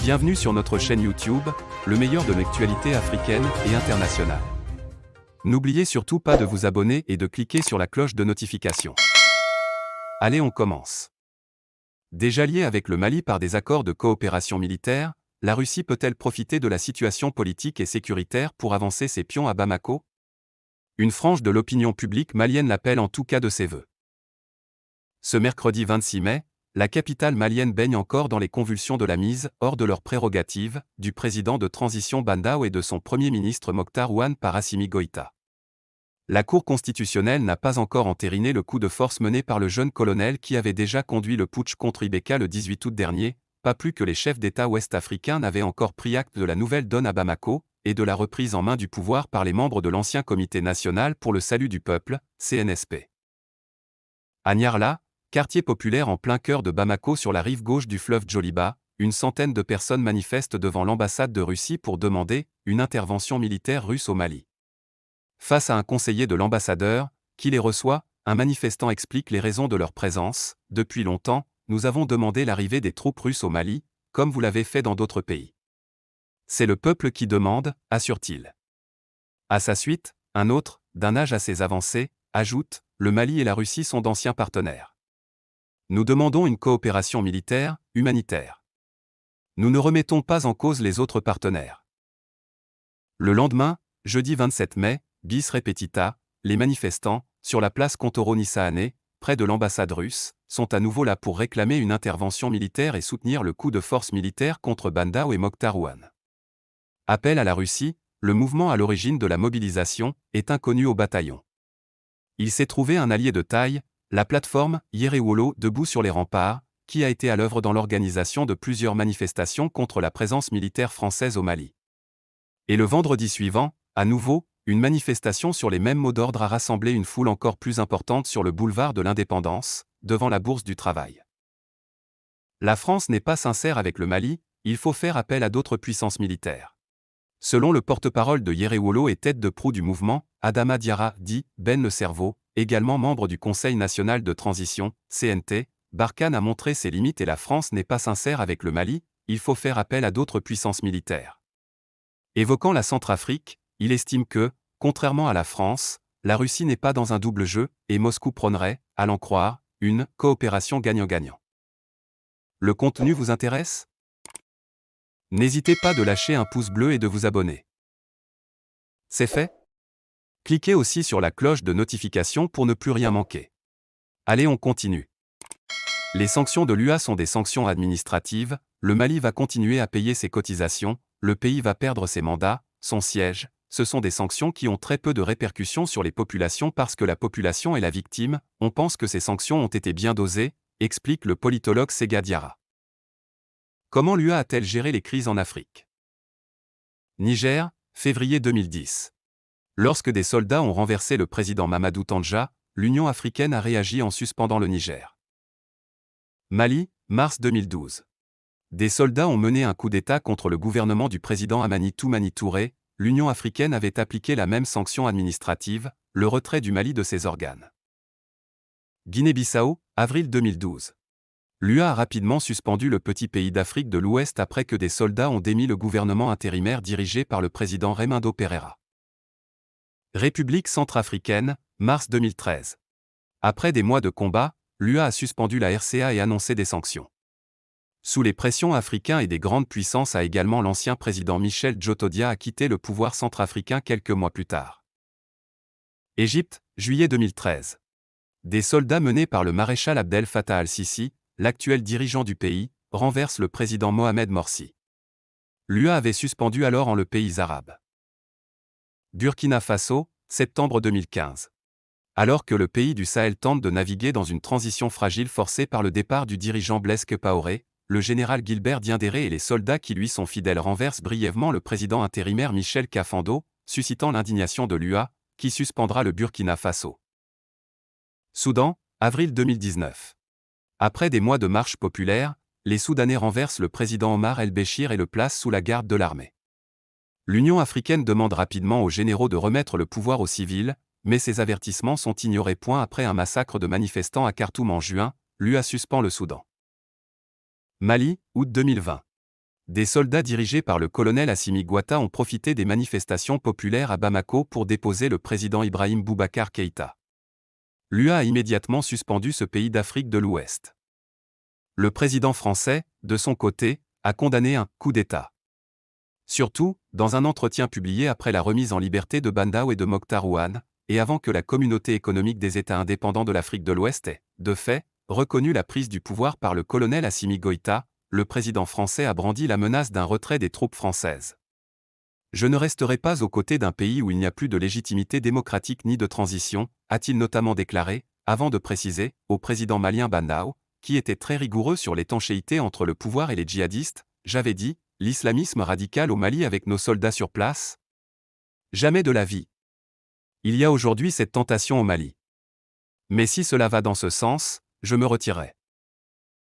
Bienvenue sur notre chaîne YouTube, le meilleur de l'actualité africaine et internationale. N'oubliez surtout pas de vous abonner et de cliquer sur la cloche de notification. Allez, on commence. Déjà liée avec le Mali par des accords de coopération militaire, la Russie peut-elle profiter de la situation politique et sécuritaire pour avancer ses pions à Bamako? Une frange de l'opinion publique malienne l'appelle en tout cas de ses vœux. Ce mercredi 26 mai, la capitale malienne baigne encore dans les convulsions de la mise hors de leurs prérogatives du président de transition Bandao et de son premier ministre Mokhtar Ouane par Assimi Goïta. La Cour constitutionnelle n'a pas encore entériné le coup de force mené par le jeune colonel qui avait déjà conduit le putsch contre Ibeka le 18 août dernier, pas plus que les chefs d'État ouest-africains n'avaient encore pris acte de la nouvelle donne à Bamako et de la reprise en main du pouvoir par les membres de l'ancien Comité national pour le salut du peuple, CNSP. À Niarla, quartier populaire en plein cœur de Bamako sur la rive gauche du fleuve Djoliba, une centaine de personnes manifestent devant l'ambassade de Russie pour demander une intervention militaire russe au Mali. Face à un conseiller de l'ambassadeur, qui les reçoit, un manifestant explique les raisons de leur présence. « Depuis longtemps, nous avons demandé l'arrivée des troupes russes au Mali, comme vous l'avez fait dans d'autres pays. C'est le peuple qui demande », assure-t-il. À sa suite, un autre, d'un âge assez avancé, ajoute « Le Mali et la Russie sont d'anciens partenaires. Nous demandons une coopération militaire, humanitaire. Nous ne remettons pas en cause les autres partenaires. » Le lendemain, jeudi 27 mai, bis repetita, les manifestants, sur la place Kontoro-Nissaane, près de l'ambassade russe, sont à nouveau là pour réclamer une intervention militaire et soutenir le coup de force militaire contre Bandao et Mokhtar Ouane. Appel à la Russie, le mouvement à l'origine de la mobilisation, est inconnu au bataillon. Il s'est trouvé un allié de taille, la plateforme Yerewolo debout sur les remparts, qui a été à l'œuvre dans l'organisation de plusieurs manifestations contre la présence militaire française au Mali. Et le vendredi suivant, à nouveau, une manifestation sur les mêmes mots d'ordre a rassemblé une foule encore plus importante sur le boulevard de l'Indépendance, devant la Bourse du Travail. La France n'est pas sincère avec le Mali, il faut faire appel à d'autres puissances militaires. Selon le porte-parole de Yerewolo et tête de proue du mouvement, Adama Diarra, dit Ben le Cerveau, également membre du Conseil national de transition, CNT, Barkhane a montré ses limites et la France n'est pas sincère avec le Mali, il faut faire appel à d'autres puissances militaires. Évoquant la Centrafrique, il estime que, contrairement à la France, la Russie n'est pas dans un double jeu, et Moscou prônerait, à l'en croire, une coopération gagnant-gagnant. Le contenu vous intéresse? N'hésitez pas de lâcher un pouce bleu et de vous abonner. C'est fait? Cliquez aussi sur la cloche de notification pour ne plus rien manquer. Allez, on continue. Les sanctions de l'UA sont des sanctions administratives, le Mali va continuer à payer ses cotisations, le pays va perdre ses mandats, son siège, ce sont des sanctions qui ont très peu de répercussions sur les populations parce que la population est la victime, on pense que ces sanctions ont été bien dosées, explique le politologue Sega Diarra. Comment l'UA a-t-elle géré les crises en Afrique? Niger, février 2010. Lorsque des soldats ont renversé le président Mamadou Tandja, l'Union africaine a réagi en suspendant le Niger. Mali, mars 2012. Des soldats ont mené un coup d'État contre le gouvernement du président Amani Toumani Touré, l'Union africaine avait appliqué la même sanction administrative, le retrait du Mali de ses organes. Guinée-Bissau, avril 2012. L'UA a rapidement suspendu le petit pays d'Afrique de l'Ouest après que des soldats ont démis le gouvernement intérimaire dirigé par le président Raimundo Pereira. République centrafricaine, mars 2013. Après des mois de combat, l'UA a suspendu la RCA et annoncé des sanctions. Sous les pressions africains et des grandes puissances a également l'ancien président Michel Djotodia a quitté le pouvoir centrafricain quelques mois plus tard. Égypte, juillet 2013. Des soldats menés par le maréchal Abdel Fattah al-Sisi, l'actuel dirigeant du pays, renversent le président Mohamed Morsi. L'UA avait suspendu alors en le pays arabe. Burkina Faso, septembre 2015. Alors que le pays du Sahel tente de naviguer dans une transition fragile forcée par le départ du dirigeant Blaise Compaoré, le général Gilbert Diendéré et les soldats qui lui sont fidèles renversent brièvement le président intérimaire Michel Kafando, suscitant l'indignation de l'UA, qui suspendra le Burkina Faso. Soudan, avril 2019. Après des mois de marche populaire, les Soudanais renversent le président Omar el-Béchir et le placent sous la garde de l'armée. L'Union africaine demande rapidement aux généraux de remettre le pouvoir aux civils, mais ces avertissements sont ignorés. Après un massacre de manifestants à Khartoum en juin, l'UA suspend le Soudan. Mali, août 2020. des soldats dirigés par le colonel Assimi Goïta ont profité des manifestations populaires à Bamako pour déposer le président Ibrahim Boubacar Keïta. L'UA a immédiatement suspendu ce pays d'Afrique de l'Ouest. Le président français, de son côté, a condamné un « coup d'État ». Surtout, dans un entretien publié après la remise en liberté de Bandao et de Mokhtar Ouane, et avant que la Communauté économique des États indépendants de l'Afrique de l'Ouest ait, de fait, reconnu la prise du pouvoir par le colonel Assimi Goïta, le président français a brandi la menace d'un retrait des troupes françaises. Je ne resterai pas aux côtés d'un pays où il n'y a plus de légitimité démocratique ni de transition, a-t-il notamment déclaré, avant de préciser, au président malien Bandao, qui était très rigoureux sur l'étanchéité entre le pouvoir et les djihadistes, j'avais dit, l'islamisme radical au Mali avec nos soldats sur place? Jamais de la vie. Il y a aujourd'hui cette tentation au Mali. Mais si cela va dans ce sens, je me retirerai.